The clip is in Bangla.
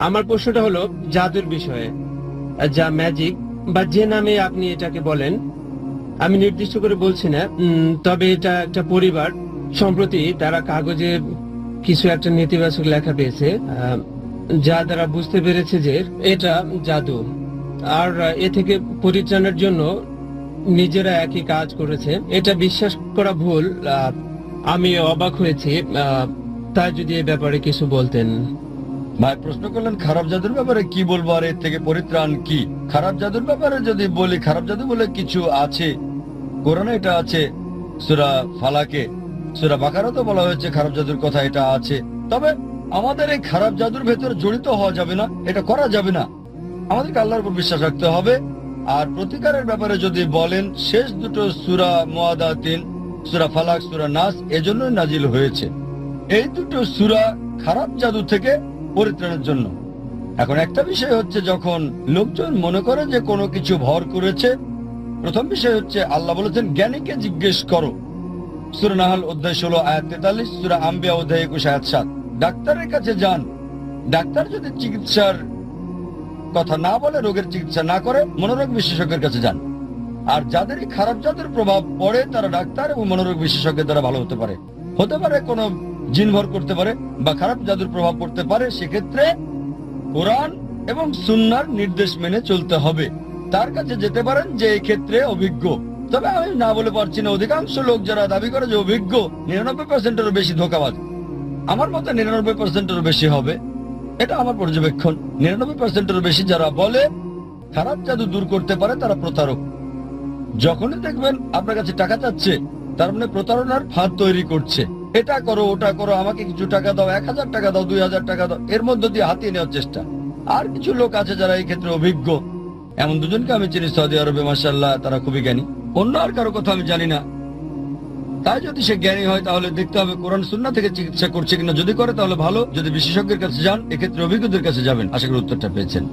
আমার প্রশ্নটা হলো জাদুর বিষয়ে, যা ম্যাজিক বা যে নামে আপনি এটাকে বলেন, আমি নির্দিষ্ট করে বলছি না। তবে এটা একটা পরিবার সম্প্রতি তারা কাগজে কিছু একটা নেতিবাচক লেখা পেয়েছে, যা দ্বারা বুঝতে পেরেছে যে এটা জাদু। আর এ থেকে পরিত্রাণের জন্য নিজেরা একই কাজ করেছে। এটা বিশ্বাস করা ভুল। আমি অবাক হয়েছি। তাই যদি এ ব্যাপারে কিছু বলতেন। ভাই প্রশ্ন করলেন খারাপ জাদুর ব্যাপারে কি বলবো আর এর থেকে পরিত্রাণ কি। খারাপ জাদুর ব্যাপারে যদি বলি, খারাপ জাদু বলে কিছু আছে, কোরআনে এটা আছে। সূরা ফালাকে, সূরা বাকারাতে বলা হয়েছে খারাপ জাদুর কথা, এটা আছে। তবে আমাদের এই খারাপ জাদুর ভেতরে জড়িত হওয়া যাবে না, এটা করা যাবে না। আমাদেরকে আল্লাহর উপর বিশ্বাস রাখতে হবে। আর প্রতিকারের ব্যাপারে যদি বলেন, শেষ দুটো সূরা মুআদাতিন, সূরা ফালাক, সূরা নাস এজন্যই নাজিল হয়েছে। এই দুটো সূরা খারাপ জাদু থেকে পরিত্রাণের জন্য। এখন একটা বিষয় হচ্ছে, যখন লোকজন মনে করে যে কোনো কিছু ভর করেছে, প্রথম বিষয় হচ্ছে আল্লাহ বলেছেন জ্ঞানীকে জিজ্ঞেস করো। সূরা নাহল অধ্যায় 16 আয়াত 43, সূরা আম্বিয়া অধ্যায় 21 আয়াত 7। ডাক্তারের কাছে যান, ডাক্তার যদি চিকিৎসার কথা না বলে, রোগের চিকিৎসা না করে, মনোরোগ বিশেষজ্ঞের কাছে যান। আর যাদের এই খারাপ জাদুর প্রভাব পড়ে, তারা ডাক্তার এবং মনোরোগ বিশেষজ্ঞের দ্বারা ভালো হতে পারে। হতে পারে কোনো জিন ভর করতে পারে বা খারাপ জাদুর প্রভাব পড়তে পারে। সেক্ষেত্রে কোরআন এবং সুন্নাহর নির্দেশ মেনে চলতে হবে। তার কাছে যেতে পারেন যে এই ক্ষেত্রে অভিজ্ঞ। তবে আমি না বলে পারছি না, অধিকাংশ লোক যারা দাবি করে যে অভিজ্ঞ, 99%-এরও বেশি ধোঁকাবাজ। আমার মতে 99%-এরও বেশি হবে, এটা আমার পর্যবেক্ষণ। 99%-এরও বেশি যারা বলে খারাপ জাদু দূর করতে পারে, তারা প্রতারক। যখনই দেখবেন আপনার কাছে টাকা চাচ্ছে, তার মানে প্রতারণার ফাঁদ তৈরি করছে। এটা করো, ওটা করো, আমাকে কিছু টাকা দাও, 1000 টাকা দাও, 2000 টাকা দাও, এর মধ্য দিয়ে হাতিয়ে নেওয়ার চেষ্টা। আর কিছু লোক আছে যারা এই ক্ষেত্রে অভিজ্ঞ। এমন দুজনকে আমি চিনি সৌদি আরবে, মাশাআল্লাহ, তারা খুবই জ্ঞানী। অন্য আর কারো কথা আমি জানি না। তাই যদি সে জ্ঞানী হয়, তাহলে দেখতে হবে কোরআন সুন্নাহ থেকে চিকিৎসা করছে কিনা। যদি করে তাহলে ভালো, যদি বিশেষজ্ঞের কাছে যান, এক্ষেত্রে অভিজ্ঞদের কাছে যাবেন। আশা করি উত্তরটা পেয়েছেন।